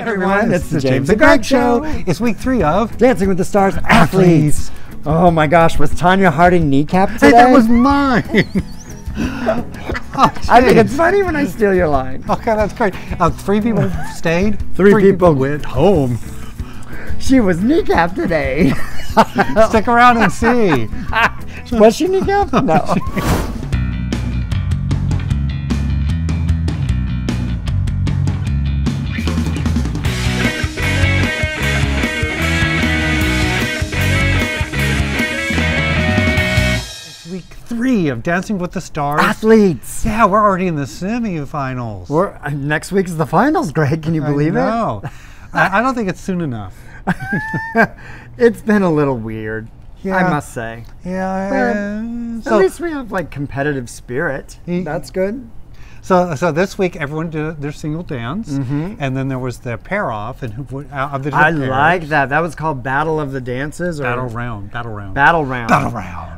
everyone, it's the James and Greg Show. It's week 3 of Dancing with the Stars Athletes. Oh my gosh, was Tanya Harding kneecapped today? Hey, that was mine. I think it's funny when I steal your line. Okay, that's great. 3 people stayed. 3 people went home. She was kneecapped today. Stick around and see. Was she kneecapped? No. Week 3 of Dancing with the Stars. Athletes. Yeah, we're already in the semifinals. Next week's the finals, Greg. Can you believe it? No. I don't think it's soon enough. It's been a little weird, Yeah. I must say. Yeah. At least we have like competitive spirit. That's good. So this week everyone did their single dance, and then there was the pair off, and of the I like that. That was called Battle of the Dances, or Battle round. Battle round.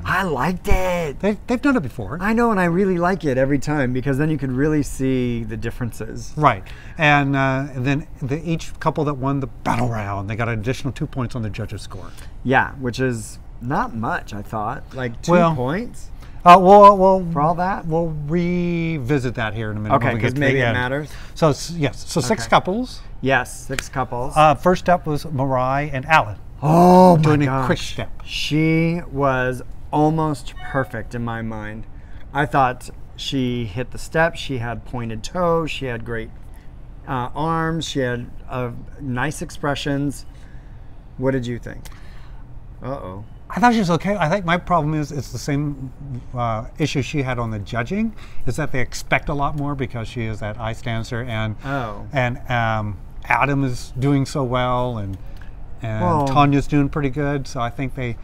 I liked it. They've done it before. I know, and I really like it every time because then you can really see the differences. Right, and then each couple that won the battle round, they got an additional 2 points on the judges' score. Yeah, which is not much. I thought like 2 points. Well, for all that, we'll revisit that here in a minute. Okay, because maybe it matters. So yes, so 6 couples. Yes, 6 couples. First up was Mariah and Alan. Oh my doing gosh. a quick step. She was almost perfect in my mind. I thought she hit the step. She had pointed toes. She had great arms. She had nice expressions. What did you think? Uh-oh. I thought she was okay. I think my problem is it's the same issue she had on the judging, is that they expect a lot more because she is that ice dancer, and Adam is doing so well, and Tanya's doing pretty good. So I think they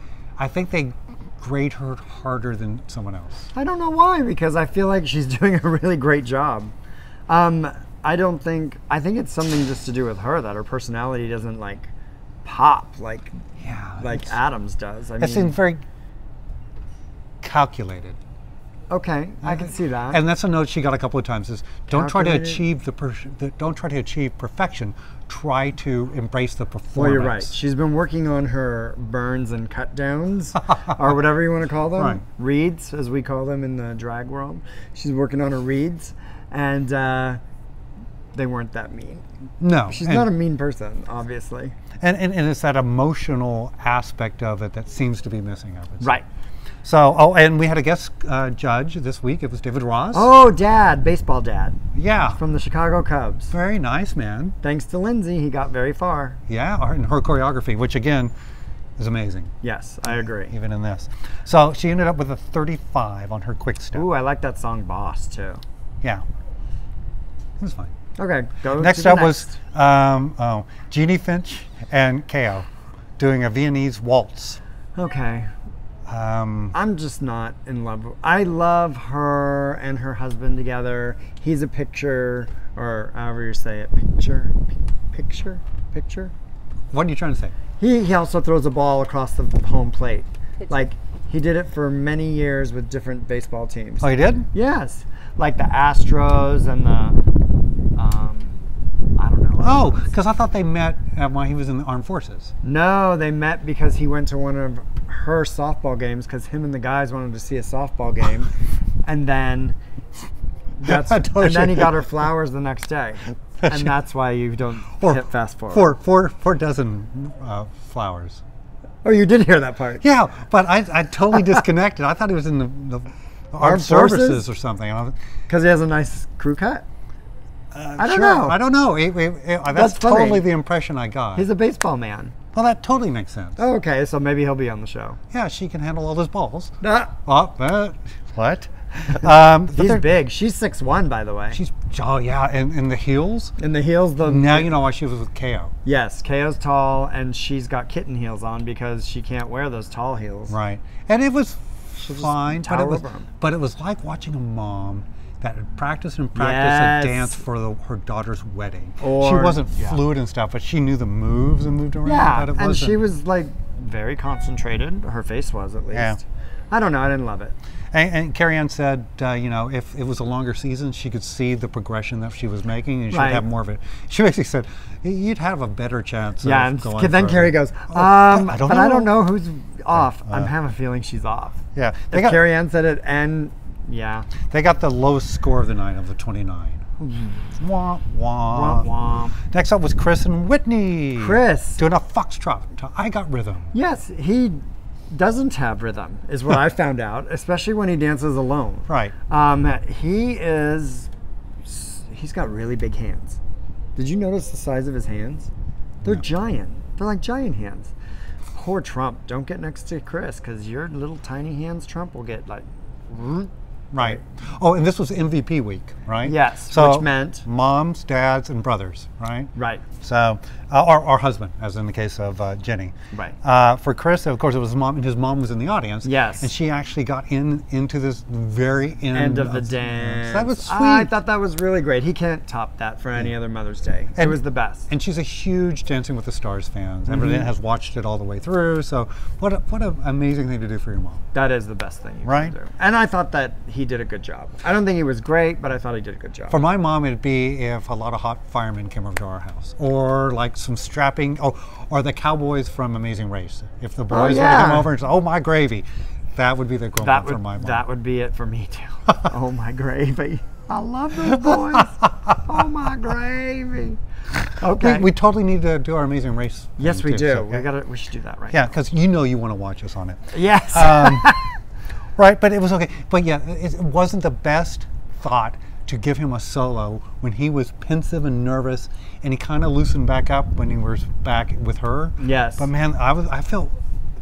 grade her harder than someone else. I don't know why, because I feel like she's doing a really great job. I think it's something just to do with her, that her personality doesn't like pop like Adam's does. It seems very calculated. Okay, I can see that. And that's a note she got a couple of times: is don't try to achieve don't try to achieve perfection. Try to embrace the performance. Well, you're right. She's been working on her burns and cut downs, or whatever you want to call them. Right. Reads, as we call them in the drag world. She's working on her reads, and they weren't that mean. No, she's not a mean person, obviously. And it's that emotional aspect of it that seems to be missing of it. Right. So, and we had a guest judge this week. It was David Ross. Oh, Dad, baseball dad. Yeah. From the Chicago Cubs. Very nice, man. Thanks to Lindsay, he got very far. Yeah, and her choreography, which again is amazing. Yes, I agree. Even in this. So she ended up with a 35 on her quick step. Ooh, I like that song Boss, too. Yeah. It was fine. Okay, go next up was Jeannie Finch and Ko doing a Viennese waltz. Okay. I'm just not in love. I love her and her husband together. He's a picture, or however you say it, picture. What are you trying to say? He also throws a ball across the home plate. Like, he did it for many years with different baseball teams. Oh, he did? Yes. Like the Astros and the, I don't know. Oh, because I thought they met while he was in the armed forces. No, they met because he went to one of her softball games because him and the guys wanted to see a softball game. And then he got her flowers the next day. And that's why you don't hit fast forward. Four dozen flowers. Oh, you did hear that part? Yeah, but I totally disconnected. I thought he was in the armed services or something. Because he has a nice crew cut? I don't know. I don't know. That's totally the impression I got. He's a baseball man. Well, that totally makes sense. Oh, okay, so maybe he'll be on the show. Yeah, she can handle all those balls. What? He's big. She's 6'1", by the way. and the heels. In the heels, now you know why she was with Ko. Yes, Ko's tall, and she's got kitten heels on because she can't wear those tall heels. Right, and it was fine, but it was like watching a mom that had practiced a dance for her daughter's wedding. She wasn't fluid and stuff, but she knew the moves and moved around. Yeah, and she was like very concentrated. Her face was, at least. Yeah. I don't know. I didn't love it. And Carrie Ann said, you know, if it was a longer season, she could see the progression that she was making, and she would have more of it. She basically said, you'd have a better chance. Yeah, of and going then further. Carrie goes, I don't know who's off. I'm having a feeling she's off. Yeah, if Carrie Ann said it, and they got the lowest score of the night of the 29. Womp, womp. Womp, womp. Next up was Chris and Whitney. Chris doing a foxtrot to I Got Rhythm. Yes, he doesn't have rhythm, is what I found out, especially when he dances alone. Right. He's got really big hands. Did you notice the size of his hands? They're giant. They're like giant hands. Poor Trump. Don't get next to Chris, because your little tiny hands, Trump, will get like... Right. Oh, and this was MVP week, right? Yes, so which meant... moms, dads, and brothers, right? Right. So, or husband, as in the case of Jenny. Right. For Chris, of course, it was his mom, and his mom was in the audience. Yes. And she actually got into this very end of the dance. That was sweet. I thought that was really great. He can't top that for any other Mother's Day. It was the best. And she's a huge Dancing with the Stars fan. Everyone has watched it all the way through. So what an amazing thing to do for your mom. That is the best thing you can do. And I thought that he did a good job. I don't think he was great, but I thought he did a good job. For my mom, it'd be if a lot of hot firemen came over to our house, or like some strapping, or the cowboys from Amazing Race. If the boys would come over and say, "Oh my gravy," that would be the growing for my mom. That would be it for me too. Oh my gravy! I love those boys. Oh my gravy. Okay. We totally need to do our Amazing Race. Yes, we too, do. So, We should do that right. Yeah, because you know you want to watch us on it. Yes. Right, but it was okay. But yeah, it wasn't the best thought to give him a solo when he was pensive and nervous, and he kind of loosened back up when he was back with her. Yes. But man, I felt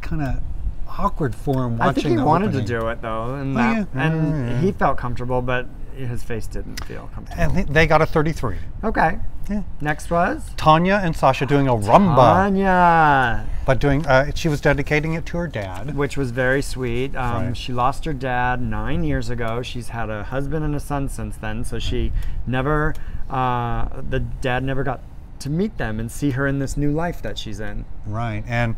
kind of awkward for him watching. I think he the wanted opening. to do it though, and he felt comfortable, but his face didn't feel comfortable. And they got a 33. Okay. Yeah. Next was Tanya and Sasha doing a rumba. Tanya. But doing, she was dedicating it to her dad. Which was very sweet. She lost her dad 9 years ago. She's had a husband and a son since then. So she never, the dad never got to meet them and see her in this new life that she's in. Right. And,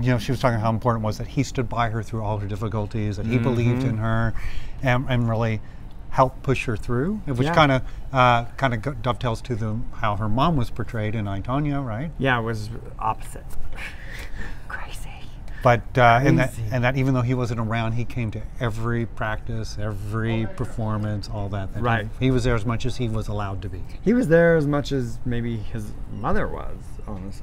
you know, she was talking how important it was that he stood by her through all her difficulties, that he believed in her, and really helped push her through, which kind of dovetails to how her mom was portrayed in I, Tonya, right? Yeah, it was opposite. Crazy. But and that even though he wasn't around, he came to every practice, every performance, all that. Right. He was there as much as he was allowed to be. He was there as much as maybe his mother was.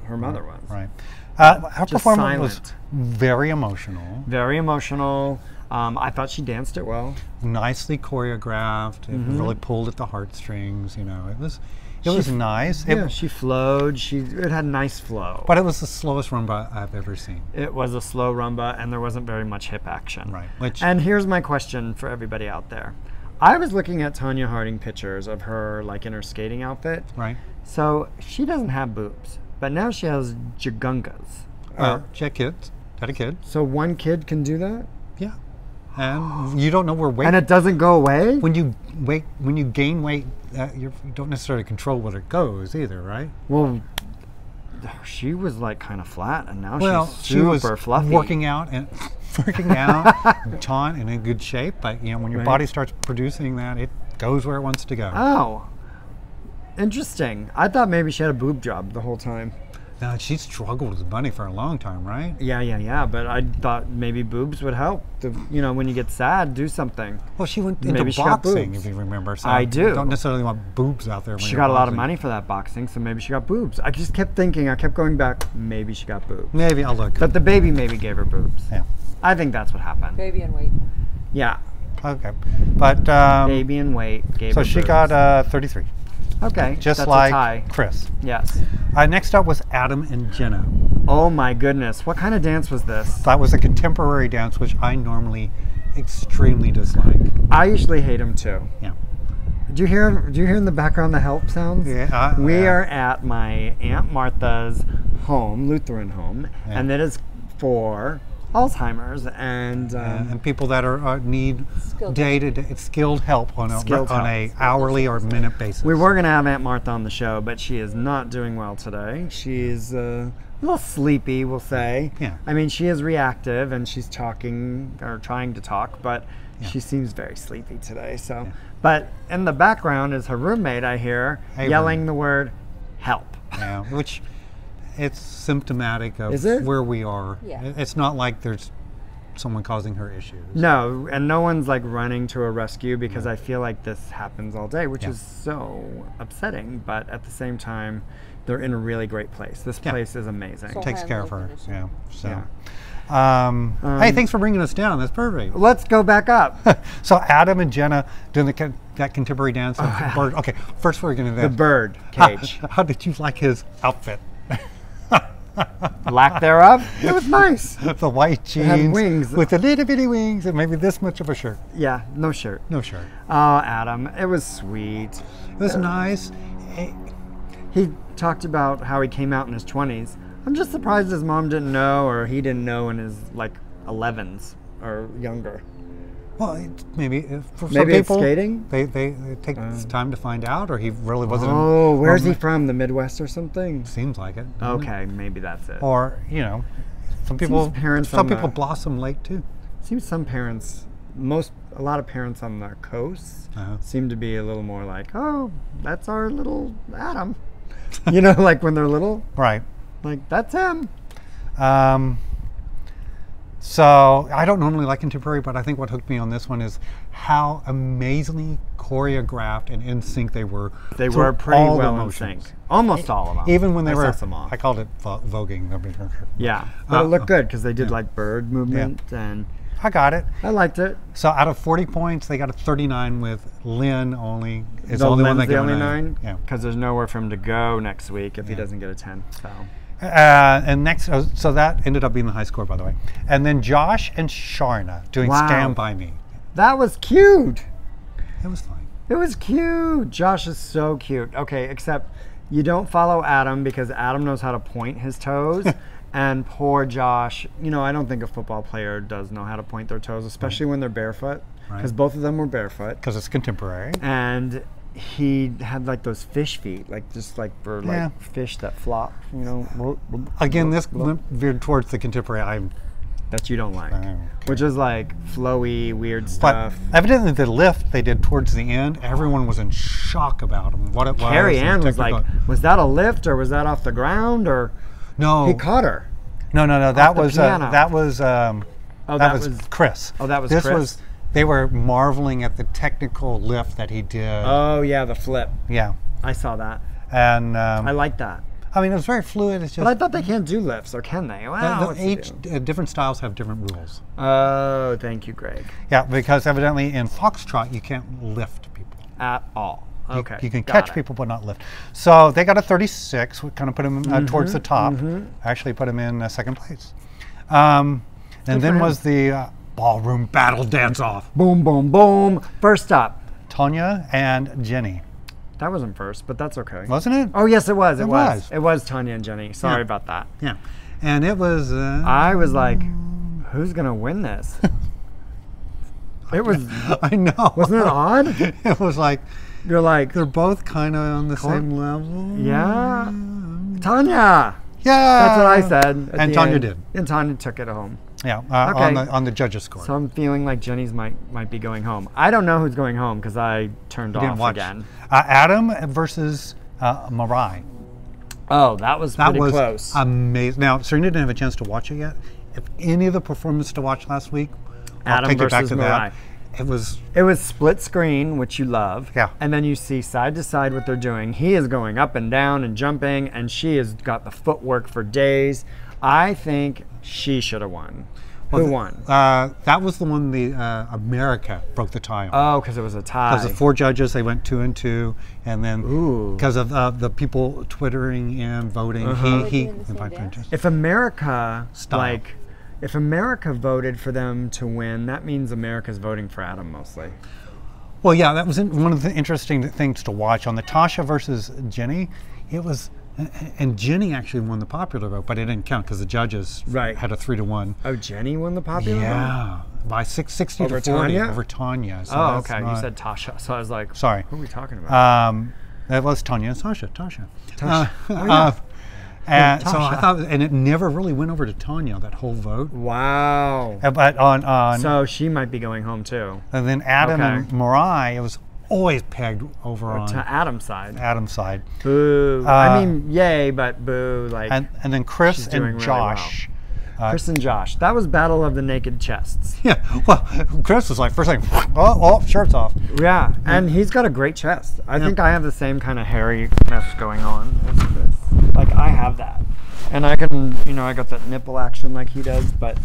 Her mother was. Right. Her performance was very emotional. Very emotional. I thought she danced it well. Nicely choreographed. It really pulled at the heartstrings. You know, it was nice. She flowed. It had nice flow. But it was the slowest rumba I've ever seen. It was a slow rumba, and there wasn't very much hip action. Right. And here's my question for everybody out there. I was looking at Tanya Harding pictures of her, like in her skating outfit. Right. So she doesn't have boobs, but now she has jagungas. She had kids. Had a kid. So one kid can do that? Yeah. And you don't know where weight. And it doesn't go away? When you gain weight, you don't necessarily control where it goes either, right? Well, she was like kind of flat, and now she's she was fluffy. Working out, taut and in good shape. But you know, when your body starts producing that, it goes where it wants to go. Oh, interesting. I thought maybe she had a boob job the whole time. No, she struggled with money for a long time, right? Yeah. But I thought maybe boobs would help. You know, when you get sad, do something. Well, she went into boxing, if you remember. So I do. Don't necessarily want boobs out there. When she got a lot of money for that boxing, so maybe she got boobs. I just kept thinking. I kept going back. Maybe she got boobs. Maybe I'll look. But the baby maybe gave her boobs. Yeah. I think that's what happened. Baby and weight. Yeah. Okay. But baby and weight gave her boobs. So she got 33. Okay, just that's like a tie. Chris. Yes. Next up was Adam and Jenna. Oh my goodness, what kind of dance was this? That was a contemporary dance, which I normally extremely dislike. I usually hate them too. Yeah. Do you hear in the background the help sounds? Yeah. We are at my Aunt Martha's home, Lutheran home, and it is for Alzheimer's, and people that are need Skilled day-to-day skilled help on a hourly or minute basis. we were going to have Aunt Martha on the show, but she is not doing well today. She's a little sleepy, we'll say. Yeah. I mean, she is reactive, and she's talking, or trying to talk, but she seems very sleepy today. So, but in the background is her roommate, I hear, yelling the word, help. Yeah, which it's symptomatic of Is it? where we are. Yeah. It's not like there's someone causing her issues. No, and no one's like running to a rescue, because I feel like this happens all day, which is so upsetting. But at the same time, they're in a really great place. This place is amazing. So- Takes care of her. Condition. Yeah. So. Yeah. Hey, thanks for bringing us down. That's perfect. Let's go back up. So Adam and Jenna doing that contemporary dance. Bird. Okay, first we're going to The bird cage. How did you like his outfit? Lack thereof. It was nice. The white jeans had wings. with the little bitty wings and maybe this much of a shirt. Yeah, no shirt. No shirt. Oh, Adam, it was sweet. It was nice. He talked about how he came out in his 20s. I'm just surprised his mom didn't know, or he didn't know in his like 11s or younger. Well, maybe for some Maybe it's people, skating? They take time to find out, or he really wasn't. Oh, where's he from? The Midwest or something? Seems like it. doesn't it? Okay, maybe that's it. Or some people parents some on people the- blossom late too. Seems some parents, a lot of parents on the coast seem to be a little more like, oh, that's our little Adam. Like when they're little, Right. like that's him. So I don't normally like contemporary, but I think what hooked me on this one is how amazingly choreographed and in sync they were. They through were pretty all the well in motions. sync. Almost all of them. Even when they I were, saw some off. I called it voguing. Yeah, but it looked good because they did like bird movement, and I got it. I liked it. So out of 40 points, they got a 39 with Lynn only. Is the The only one that the got only a 9? Yeah. Because there's nowhere for him to go next week if he doesn't get a 10. So And next, so that ended up being the high score, by the way. And then Josh and Sharna doing Wow. Stand By Me. that was cute. It was fine. It was cute. Josh is so cute. Okay, except you don't follow Adam because Adam knows how to point his toes. And poor Josh, I don't think a football player does know how to point their toes, especially when they're barefoot. Because both of them were barefoot. Because it's contemporary. And he had like those fish feet, like just like for like fish that flop, Again, this veered towards the contemporary. that you don't like, Okay. which is like flowy, weird But stuff. evidently the lift they did towards the end, everyone was in shock about them, what it was. Carrie and Ann was technical- like, was that a lift or was that off the ground or no, he caught her? no. That the was piano. that was that was was- Chris. Oh, that was this Chris? was. They were marveling at the technical lift that he did. Oh yeah, the flip. Yeah, I saw that. and I like that. I mean, it was very fluid. It's just But I thought they can't do lifts, or can they? Wow, each different styles have different rules. Oh, thank you, Greg. Yeah, because evidently in foxtrot you can't lift people. At all. Okay. You can got catch it. people but not lift. So they got a 36. We kind of put them towards the top. Actually put them in second place. And then him. was the ballroom battle dance off. Boom, boom, boom. First up. Tanya and Jenny. That wasn't first, but that's okay. Wasn't it? Oh, yes, it was. It was. was. It was Tanya and Jenny. Sorry Yeah. about that. Yeah. And it was... I was like, who's going to win this? It was, I know. wasn't it odd? It was like, You're like, they're both kind of on the same level. yeah. Tanya. Yeah. That's what I said. at And the Tanya end. did. And Tanya took it home. Yeah, Okay. on the judges' score. So I'm feeling like Jenny's might be going home. I don't know who's going home because I turned Didn't off watch. again. Adam versus Mariah. Oh, that was That pretty was close. amazing. Now, Serena didn't have a chance to watch it yet. If any of the performances to watch last week, I'll Adam take it back versus to Mariah. that. It was It was split screen, which you love. Yeah. And then you see side to side what they're doing. He is going up and down and jumping, and she has got the footwork for days. I think she should have won. Who won? that was the one the America broke the tie on. Oh, because it was a tie. Because of 4 judges, they went 2 and 2, and then Ooh. because of the people twittering and voting, he doing the same dance? If America, Style. if America voted for them to win, that means America's voting for Adam mostly. Well, yeah, that was one of the interesting things to watch on the Tasha versus Jenny. It was And Jenny actually won the popular vote, but it didn't count because the judges Right. had a 3-1. Oh, Jenny won the popular vote? Yeah, by 60 Over to 40 Tanya? over Tanya. So Oh, that's okay. You not- said Tasha, so I was like, Sorry. who are we talking about? That was Tanya and Tasha. Tasha. Tasha. Oh, yeah. And so I Tasha. thought, and it never really went over to Tanya, that whole vote. Wow. But on So she might be going home too. and then Adam Okay. and Mariah, it was always pegged over on To Adam's side. Adam's side. Boo. I mean, yay, but boo. Like And then Chris She's doing and really Josh. Chris and Josh. That was Battle of the Naked Chests. Yeah, well, Chris was like, first thing, oh, shirt's off. Yeah, and he's got a great chest. I think I have the same kind of hairy mess going on as this. Like I have that, and I can, I got that nipple action like he does. But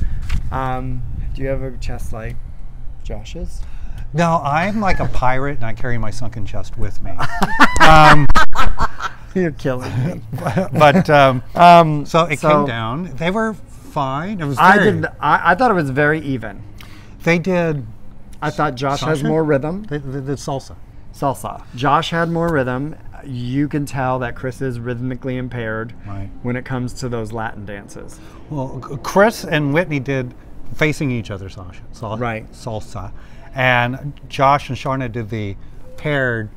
do you have a chest like Josh's? No, I'm like a pirate and I carry my sunken chest with me. You're killing me. But so it so- came down. They were fine. It was I very, did. I thought it was very even. They did I thought Josh has Salsa? more rhythm. they did salsa. Salsa. Josh had more rhythm. You can tell that Chris is rhythmically impaired Right. when it comes to those Latin dances. Well, Chris and Whitney did facing each other salsa. Right. Salsa. And Josh and Sharna did the paired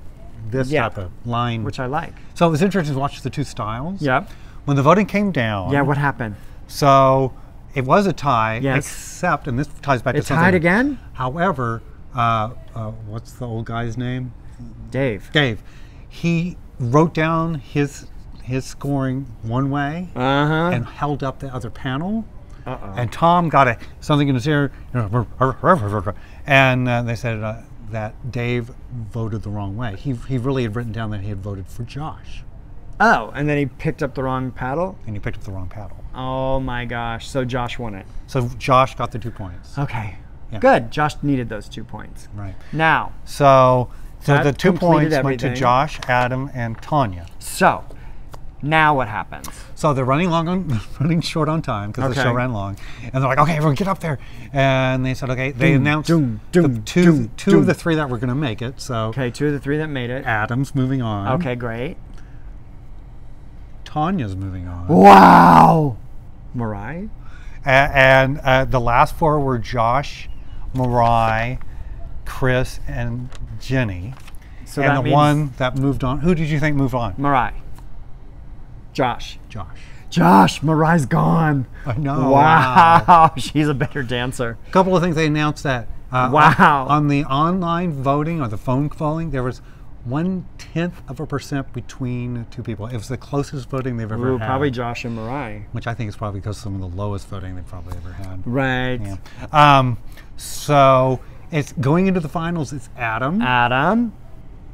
this Yeah. type of line. Which I like. So it was interesting to watch the two styles. Yep. When the voting came down. Yeah, what happened? So it was a tie, Yes. except, and this ties back It to something. tied again? However, what's the old guy's name? Dave. Dave. He wrote down his scoring one way Uh-huh. and held up the other panel. Uh-oh. And Tom got something in his ear, and they said that Dave voted the wrong way. He really had written down that he had voted for Josh, Oh, and then he picked up the wrong paddle? and he picked up the wrong paddle. Oh my gosh. So Josh won it. So Josh got the 2 points. Okay. Yeah. Good. Josh needed those 2 points. Right. Now, So That the 2 completed points went to everything. Josh, Adam, and Tanya. so now what happens? So they're running running short on time because the Okay. show ran long, and they're like, "Okay, everyone, get up there!" And they said, "Okay." They announced doom, the doom, two doom, two doom. of the 3 that were going to make it. So Okay, 2 of the 3 that made it. Adam's moving on. Okay, great. Tanya's moving on, Wow. Mariah? and the last 4 were Josh, Mariah, Chris, and Jenny. So and that the means one that moved on, who did you think moved on? Mariah. Josh. Josh. Josh, Mariah's gone. I know. Wow. She's a better dancer. A couple of things they announced that Wow. on the online voting or the phone calling, there was 0.1% between 2 people. It was the closest voting they've ever Ooh, had. probably Josh and Mariah. Which I think is probably because some of the lowest voting they've probably ever had. Right. Yeah. So it's going into the finals. It's Adam, Adam,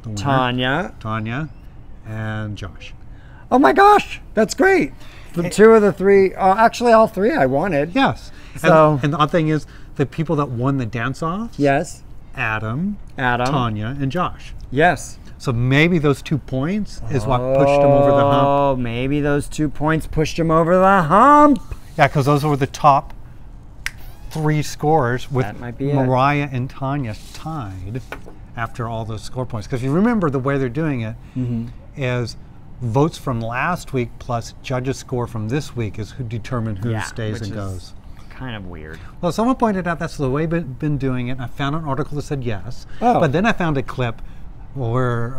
the winner, Tanya. Tanya, and Josh. Oh my gosh, that's great. The 2 of the 3, actually all 3 I wanted. Yes. So- and the odd thing is, the people that won the dance-off, Yes. Adam, Adam. Tanya, and Josh. Yes. So maybe those 2 points is what pushed them over the hump. Oh, maybe those 2 points pushed him over the hump. Yeah, because those were the top 3 scorers with That might be it. Mariah and Tanya tied after all those score points. Because if you remember, the way they're doing it is votes from last week plus judges' score from this week is who determine who stays which and is goes. kind of weird. Well, someone pointed out that's the way they've been doing it. I found an article that said yes. Oh. But then I found a clip where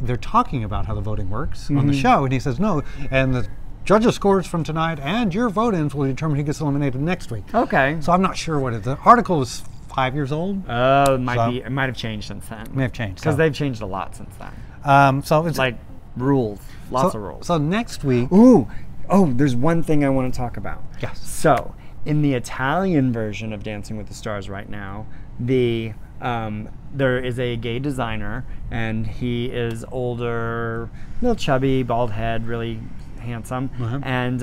they're talking about how the voting works on the show. And he says, no, and the judges' scores from tonight and your vote-ins will determine who gets eliminated next week. Okay. So I'm not sure what it is. The article is 5 years old. Oh, it might So- be. It might have changed since then. May have changed. Because So, they've changed a lot since then. so it's Like rules, lots of rules. So next week, Ooh, oh, there's one thing I want to talk about. yes. So, in the Italian version of Dancing with the Stars right now, there is a gay designer, and he is older, a little chubby, bald head, really handsome, and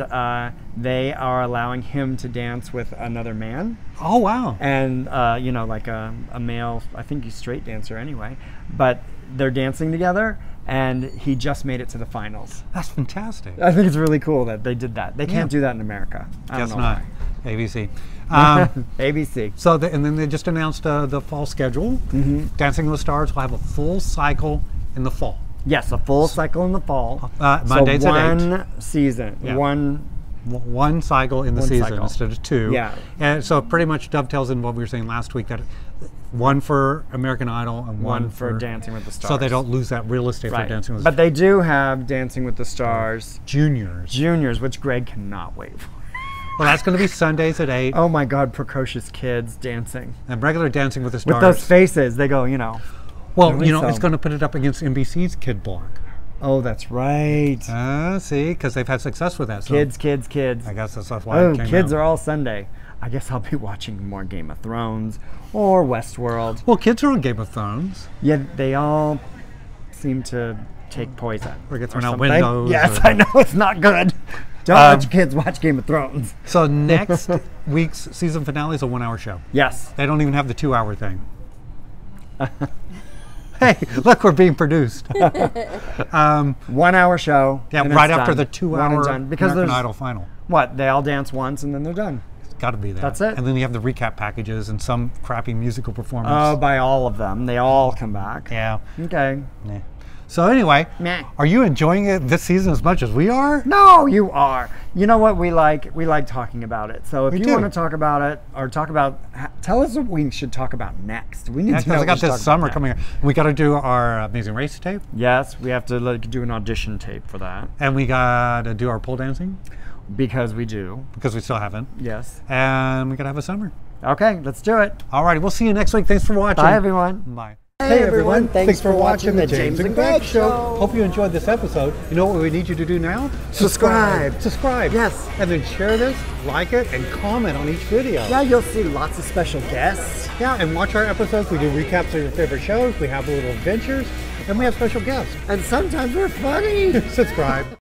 they are allowing him to dance with another man, Oh, wow. and like a male, I think he's straight dancer anyway, but they're dancing together, and he just made it to the finals. That's fantastic. I think it's really cool that they did that. They can't do that in America. I don't Guess know not. why. ABC. ABC. So, and then they just announced the fall schedule. Dancing with the Stars will have a full cycle in the fall. Yes, a full cycle in the fall. Mondays so at 8. one season, Yeah. one cycle in the One season cycle. instead of 2. Yeah. And so it pretty much dovetails in what we were saying last week, that one for American Idol and one for Dancing with the Stars. So they don't lose that real estate right. for Dancing with the But they do have Dancing with the Stars Juniors, which Greg cannot wait for. Well, that's going to be Sundays at 8. Oh my God, precocious kids dancing. And regular Dancing with the Stars. With those faces, they go, Well, so. it's going to put it up against NBC's Kid Block. Oh, that's right. See, because they've had success with that. So Kids. I guess that's why Oh, it came kids out. are all Sunday. I guess I'll be watching more Game of Thrones or Westworld. Well, kids are on Game of Thrones. Yeah, they all seem to take poison. Or get thrown or out something. windows. Yes, or- I know, it's not good. Don't let your kids watch Game of Thrones. So next week's season finale is a 1-hour show. Yes. They don't even have the 2-hour thing. Hey, look, we're being produced. 1 hour show. Yeah, and right it's after done. the One and 2-hour done. Because American there's Idol final. what? They all dance once and then they're done. It's got to be that. That's it. And then you have the recap packages and some crappy musical performance. Oh, by all of them. They all come back. Yeah. Okay. Yeah. So anyway, Meh. are you enjoying it this season as much as we are? No, you are. You know what we like? We like talking about it. So if We you do. want to talk about it or tell us what we should talk about next. We need Yeah, to know because I what got we should this talk summer about coming up. We got to do our Amazing Race tape, next. Yes, we have to do an audition tape for that and we got to do our pole dancing because we do. because we still haven't, Yes. and we got to have a summer. Okay, let's do it. All righty, we'll see you next week. Thanks for watching. Bye, everyone. Bye. Hey, everyone. Thanks for watching the James and Greg Show. Hope you enjoyed this episode. You know what we need you to do now? Subscribe. Subscribe. Yes. And then share this, like it, and comment on each video. Yeah, you'll see lots of special guests. Yeah, and watch our episodes. We do recaps of your favorite shows. We have little adventures, and we have special guests. And sometimes we're funny. Subscribe.